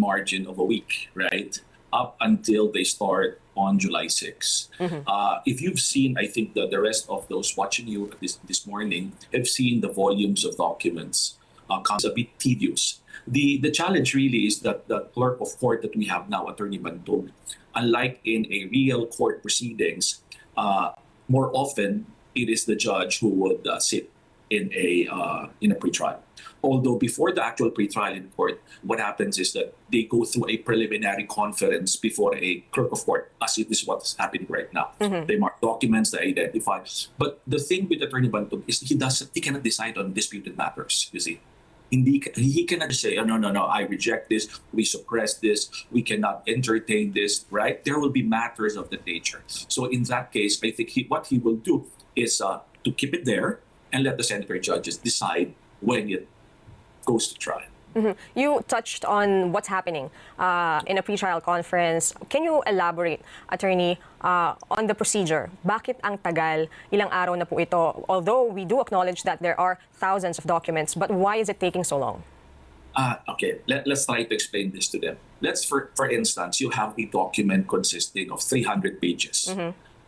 margin of a week, right? Up until they start on July 6. If you've seen, I think the rest of those watching you this morning have seen the volumes of documents comes a bit tedious. The challenge really is that the clerk of court that we have now, Attorney Bantog, unlike in a real court proceedings, more often it is the judge who would sit in a pretrial. Although before the actual pretrial in court, what happens is that they go through a preliminary conference before a clerk of court, as it is what's happening right now. They mark documents, they identify. But the thing with Attorney Bantog is he cannot decide on disputed matters, you see. He cannot say, oh, no, I reject this, we suppress this, we cannot entertain this, right? There will be matters of that nature. So in that case, I think what he will do is to keep it there and let the senator judges decide when it goes to trial. You touched on what's happening in a pretrial conference. Can you elaborate, Attorney, on the procedure? Bakit ang tagal? Ilang araw na po ito? Although we do acknowledge that there are thousands of documents, but why is it taking so long? Okay, let's try to explain this to them. Let's, for instance, you have a document consisting of 300 pages.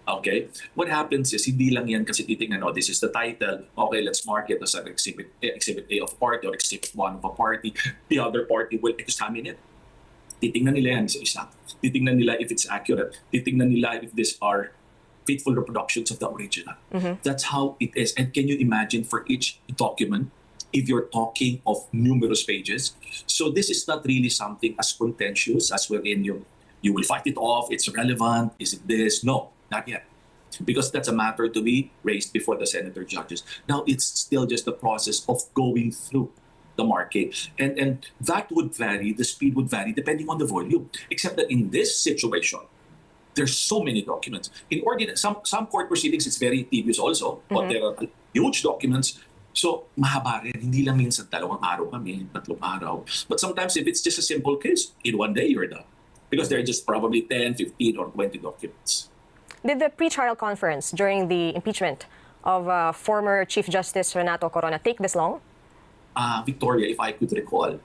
Okay? What happens is, hindi lang yan kasi titingnan, this is the title. Okay, let's mark it as an exhibit A of party or exhibit 1 of a party. The other party will examine it. Titingnan nila yan isa-isa. Titingnan nila if it's accurate. Titingnan nila if these are faithful reproductions of the original. That's how it is. And can you imagine for each document, if you're talking of numerous pages? So this is not really something as contentious as wherein you will fight it off, it's relevant, is it this? No. Not yet, because that's a matter to be raised before the senator judges. Now, it's still just the process of going through the market. And that would vary, the speed would vary depending on the volume. Except that in this situation, there's so many documents. In some court proceedings, it's very tedious also, but there are huge documents. So, mahaba rin. Hindi lang minsan 2 araw kami, 3 araw. But sometimes if it's just a simple case, in 1 day you're done. Because there are just probably 10, 15, or 20 documents. Did the pretrial conference during the impeachment of former Chief Justice Renato Corona take this long? Victoria, if I could recall,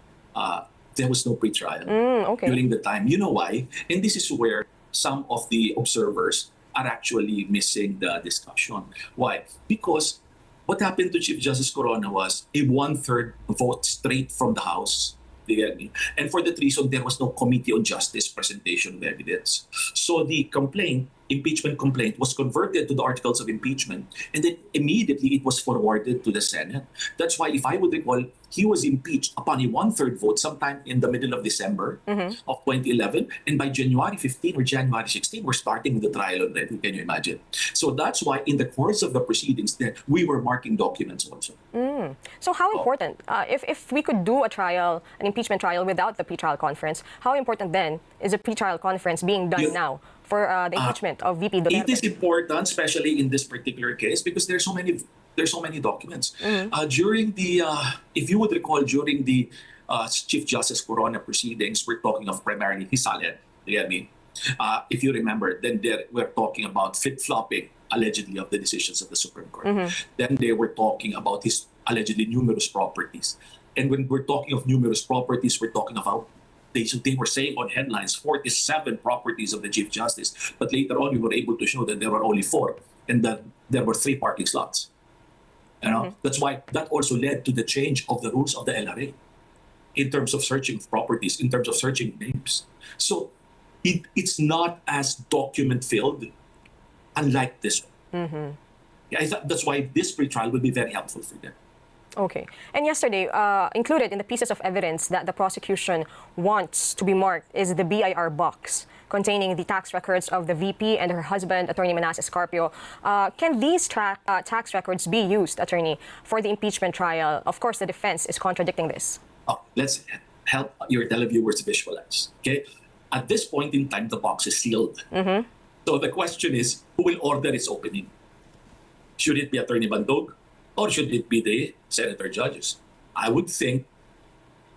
there was no pretrial Okay. during the time. You know why? And this is where some of the observers are actually missing the discussion. Why? Because what happened to Chief Justice Corona was a 1/3 vote straight from the House. And for that reason, there was no Committee on Justice presentation of evidence. So the impeachment complaint, was converted to the articles of impeachment, and then immediately it was forwarded to the Senate. That's why, if I would recall, he was impeached upon a 1/3 vote sometime in the middle of December of 2011, and by January 15 or January 16, we're starting with the trial already. Can you imagine? So that's why in the course of the proceedings, then we were marking documents also. So how important, if we could do an impeachment trial without the pretrial conference, how important then is a pretrial conference being done now for the impeachment of VP Duterte? It is important, especially in this particular case, because there's so many documents. During the, if you would recall, during the Chief Justice Corona proceedings, we're talking of primarily his salad. You get me? If you remember, then we're talking about flip-flopping, allegedly, of the decisions of the Supreme Court. Then they were talking about his allegedly numerous properties. And when we're talking of numerous properties, we're talking about, they were saying on headlines 47 properties of the Chief Justice, but later on we were able to show that there were only 4 and that there were 3 parking slots. That's why that also led to the change of the rules of the LRA in terms of searching properties, in terms of searching names. So it's not as document filled, unlike this one. That's why this pretrial will be very helpful for them. Okay. And yesterday, included in the pieces of evidence that the prosecution wants to be marked is the BIR box containing the tax records of the VP and her husband, Attorney Manasseh Carpio. Can these tax records be used, Attorney, for the impeachment trial? Of course, the defense is contradicting this. Let's help your televiewers visualize. Okay? At this point in time, the box is sealed. So the question is, who will order its opening? Should it be Attorney Bantog? Or should it be the senator judges? I would think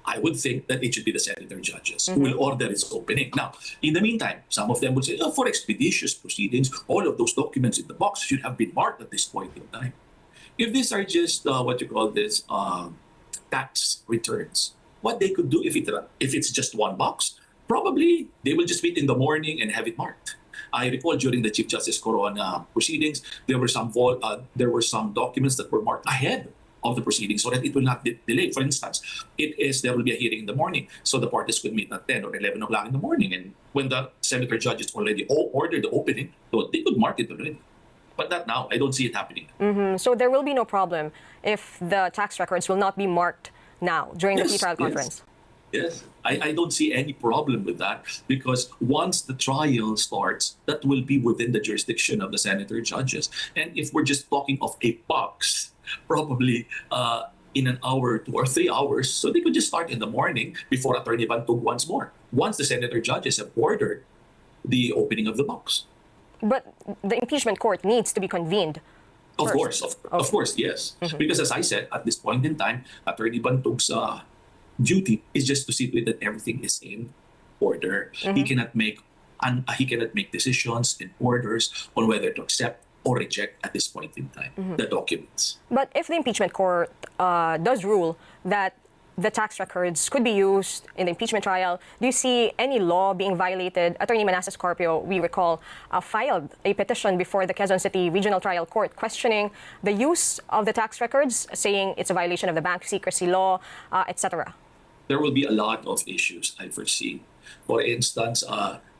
that it should be the senator judges who will order its opening. Now, in the meantime, some of them would say, for expeditious proceedings, all of those documents in the box should have been marked at this point in time. If these are just tax returns, what they could do if it's just one box, probably they will just meet in the morning and have it marked. I recall during the Chief Justice Corona proceedings, there were some documents that were marked ahead of the proceedings so that it will not be delayed. For instance, there will be a hearing in the morning, so the parties could meet at 10 or 11 o'clock in the morning. And when the senator judges already ordered the opening, so they could mark it already. But not now. I don't see it happening. So there will be no problem if the tax records will not be marked now during the pre-trial conference. Yes, I don't see any problem with that, because once the trial starts, that will be within the jurisdiction of the senator judges. And if we're just talking of a box, probably in an hour, 2 or 3 hours, so they could just start in the morning before Attorney Bantog once more, once the senator judges have ordered the opening of the box. But the impeachment court needs to be convened. Of course, yes. Because as I said, at this point in time, Attorney Bantog's duty is just to see to it that everything is in order. He cannot make decisions and orders on whether to accept or reject at this point in time the documents. But if the impeachment court does rule that the tax records could be used in the impeachment trial, do you see any law being violated? Attorney Manasseh Scarpio, we recall, filed a petition before the Quezon City Regional Trial Court questioning the use of the tax records, saying it's a violation of the bank secrecy law, etc. There will be a lot of issues, I foresee. For instance,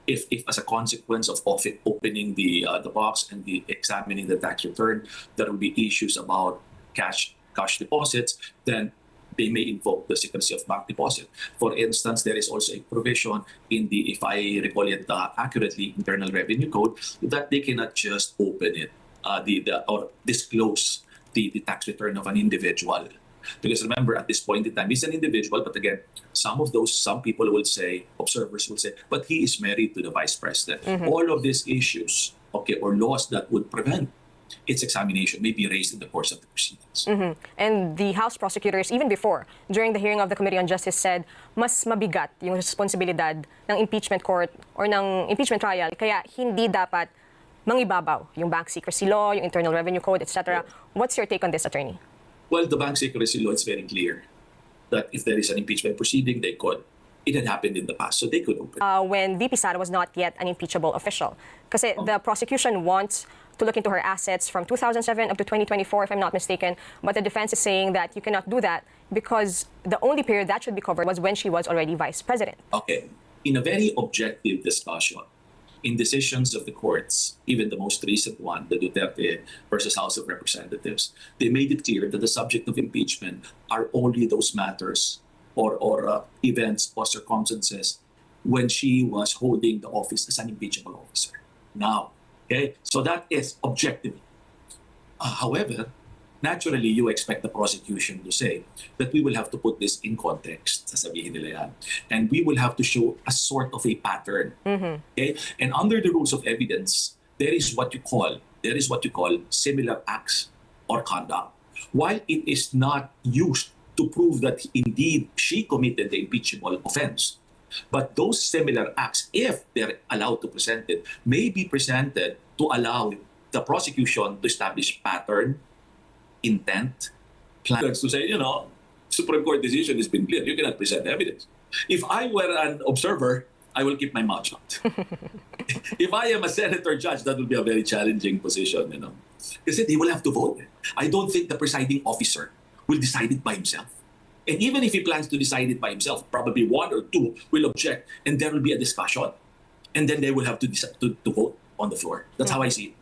if as a consequence of it opening the box and examining the tax return, there will be issues about cash deposits, then they may invoke the secrecy of bank deposit. For instance, there is also a provision in the, if I recall it accurately, Internal Revenue Code, that they cannot just open it or disclose the tax return of an individual. Because remember, at this point in time, he's an individual, but again, some people will say, observers will say, but he is married to the vice president. All of these issues, or laws that would prevent its examination may be raised in the course of the proceedings. And the House prosecutors, even before, during the hearing of the Committee on Justice, said mas mabigat yung responsibilidad ng impeachment court or ng impeachment trial, kaya hindi dapat mangibabaw yung bank secrecy law, yung Internal Revenue Code, etc. What's your take on this, attorney? Well, the bank secrecy law is very clear that if there is an impeachment proceeding, they could. It had happened in the past, so they could open. When VP Sara was not yet an impeachable official. Kasi the prosecution wants to look into her assets from 2007 up to 2024, if I'm not mistaken. But the defense is saying that you cannot do that because the only period that should be covered was when she was already vice president. Okay. In a very objective discussion, in decisions of the courts, even the most recent one, the Duterte versus House of Representatives, they made it clear that the subject of impeachment are only those matters or events or circumstances when she was holding the office as an impeachable officer. Now, okay, so that is objective. However, naturally, you expect the prosecution to say that we will have to put this in context, sasabihin nila yan, and we will have to show a sort of a pattern. Okay? And under the rules of evidence, there is what you call similar acts or conduct. While it is not used to prove that indeed she committed the impeachable offense, but those similar acts, if they're allowed to present it, may be presented to allow the prosecution to establish pattern, intent, plans to say, Supreme Court decision has been clear. You cannot present evidence. If I were an observer, I will keep my mouth shut. If I am a senator judge, that will be a very challenging position, Because they will have to vote. I don't think the presiding officer will decide it by himself. And even if he plans to decide it by himself, probably one or two will object, and there will be a discussion. And then they will have to decide to vote on the floor. That's how I see it.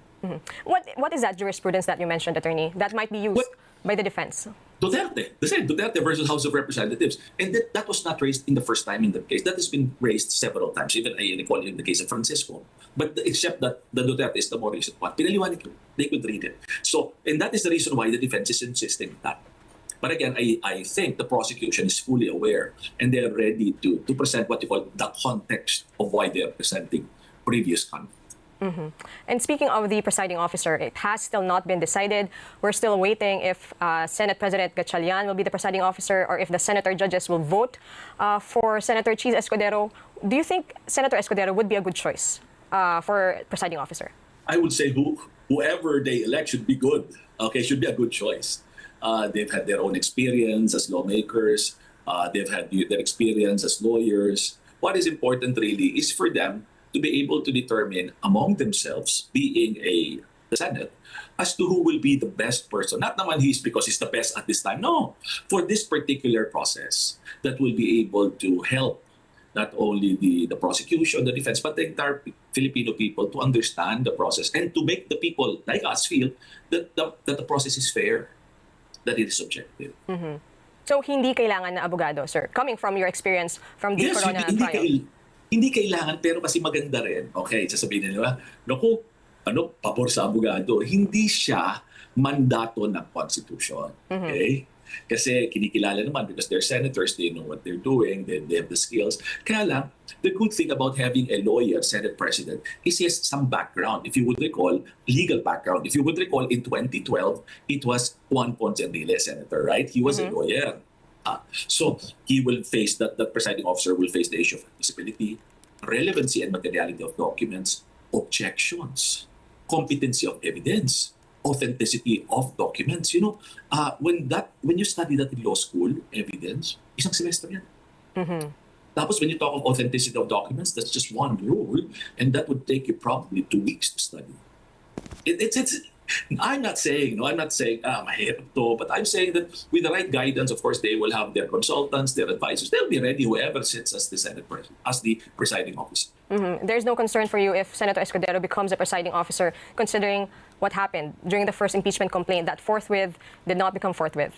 What is that jurisprudence that you mentioned, attorney, that might be used by the defense? Duterte. The same, Duterte versus House of Representatives. And that was not raised in the first time in the case. That has been raised several times, even I recall in the case of Francisco. But except that the Duterte is the more recent one. Pinaliwanag ko. They could read it. So, and that is the reason why the defense is insisting on that. But again, I think the prosecution is fully aware and they are ready to present what you call the context of why they are presenting previous conduct. And speaking of the presiding officer, it has still not been decided. We're still waiting if Senate President Gatchalian will be the presiding officer or if the senator judges will vote for Senator Cheese Escudero. Do you think Senator Escudero would be a good choice for presiding officer? I would say whoever they elect should be good. Okay, should be a good choice. They've had their own experience as lawmakers. They've had their experience as lawyers. What is important really is for them to be able to determine among themselves, being the Senate, as to who will be the best person. Not naman because he's the best at this time. No, for this particular process that will be able to help not only the prosecution, the defense, but the entire Filipino people to understand the process and to make the people like us feel that the process is fair, that it is objective. So, hindi kailangan na abogado, sir? Coming from your experience from the Yes, Corona trial. hindi kailangan, pero kasi maganda rin. Okay, sasabihin nila, naku, pabor sa abogado. Hindi siya mandato ng Constitution. Okay? Kasi kinikilala naman because they're senators, they know what they're doing, they have the skills. Kaya lang, the good thing about having a lawyer, Senate President, is he has some background. If you would recall, legal background. If you would recall, in 2012, it was Juan Ponce Enrile, Senator, right? He was a lawyer. So he will face, that presiding officer will face the issue of admissibility, relevancy and materiality of documents, objections, competency of evidence, authenticity of documents. You know, when you study that in law school, evidence, isang semester yan. Tapos when you talk of authenticity of documents, that's just one rule, and that would take you probably 2 weeks to study. I'm not saying mahirap to, but I'm saying that with the right guidance, of course, they will have their consultants, their advisors. They'll be ready, whoever sits as the Senate President, as the presiding officer. There's no concern for you if Senator Escudero becomes a presiding officer, considering what happened during the first impeachment complaint, that forthwith did not become forthwith.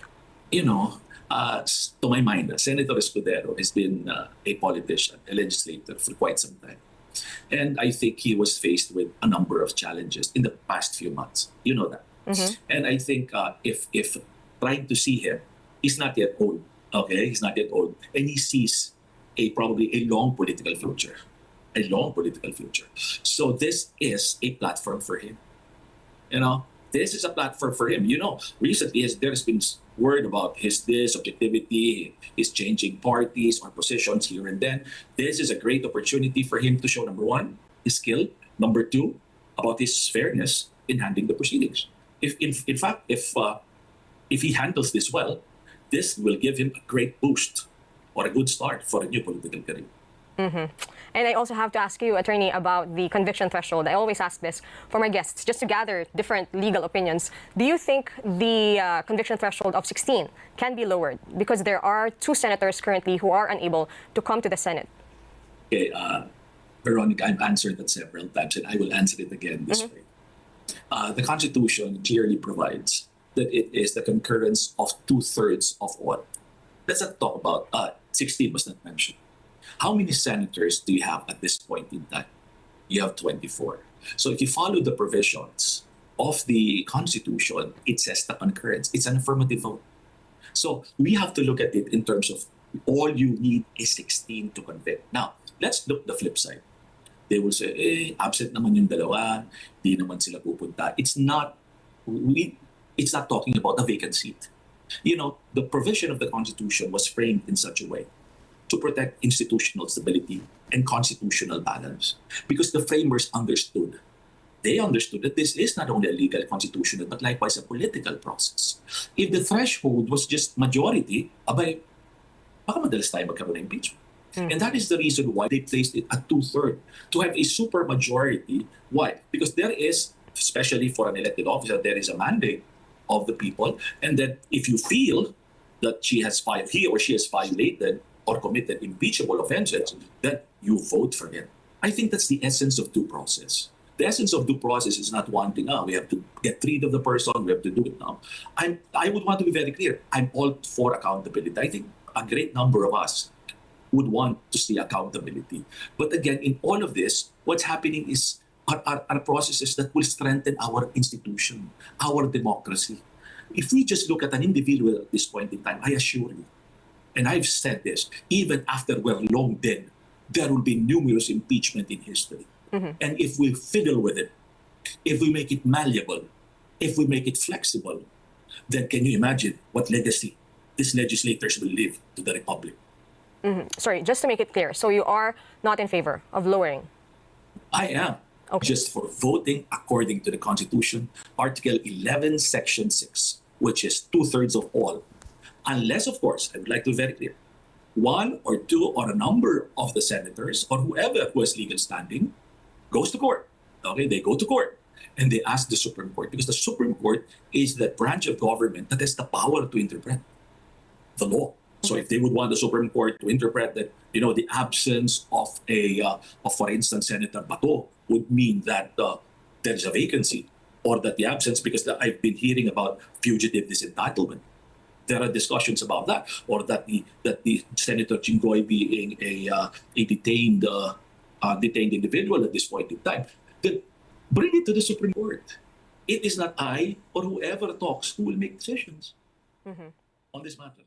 You know, to my mind, Senator Escudero has been a politician, a legislator for quite some time. And I think he was faced with a number of challenges in the past few months. You know that. And I think if trying to see him, he's not yet old. Okay, he's not yet old, and he sees probably a long political future, So this is a platform for him. You know, this is a platform for him. You know, recently there's been word about his objectivity, his changing parties or positions here and then. This is a great opportunity for him to show, number one, his skill. Number two, about his fairness in handling the proceedings. If he handles this well, this will give him a great boost or a good start for a new political career. And I also have to ask you, attorney, about the conviction threshold. I always ask this for my guests, just to gather different legal opinions. Do you think the conviction threshold of 16 can be lowered? Because there are 2 senators currently who are unable to come to the Senate. Okay, Veronica, I've answered that several times, and I will answer it again this way. The Constitution clearly provides that it is the concurrence of 2/3 of all. Let's not talk about 16 was not mentioned. How many senators do you have at this point in time? You have 24. So if you follow the provisions of the Constitution, it says the concurrence. It's an affirmative vote. So we have to look at it in terms of all you need is 16 to convict. Now, let's look the flip side. They will say, absent naman yung dalawa, di naman sila pupunta. It's not talking about a vacant seat. You know, the provision of the Constitution was framed in such a way to protect institutional stability and constitutional balance. Because the framers understood. They understood that this is not only a legal constitutional, but likewise a political process. If the threshold was just majority, baka madalas tayo magkaroon ng impeachment. And that is the reason why they placed it at 2/3, to have a super majority. Why? Because there is, especially for an elected officer, there is a mandate of the people. And that if you feel that he or she has violated or committed impeachable offenses, then you vote for him. I think that's the essence of due process. The essence of due process is not wanting, we have to get rid of the person, we have to do it now. I would want to be very clear. I'm all for accountability. I think a great number of us would want to see accountability. But again, in all of this, what's happening is are processes that will strengthen our institution, our democracy. If we just look at an individual at this point in time, I assure you, and I've said this, even after we're long dead, there will be numerous impeachment in history. And if we fiddle with it, if we make it malleable, if we make it flexible, then can you imagine what legacy these legislators will leave to the Republic? Sorry, just to make it clear, so you are not in favor of lowering? I am. Okay. Just for voting according to the Constitution, Article 11, Section 6, which is 2/3 of all. Unless, of course, I would like to be very clear, one or two or a number of the senators or whoever who has legal standing goes to court. Okay, they go to court and they ask the Supreme Court, because the Supreme Court is the branch of government that has the power to interpret the law. So if they would want the Supreme Court to interpret that, the absence of for instance, Senator Bato would mean that there is a vacancy, or that the absence, because I've been hearing about fugitive disentitlement. There are discussions about that, or that the Senator Jinggoy being a detained individual at this point in time. Then bring it to the Supreme Court. It is not I or whoever talks who will make decisions on this matter.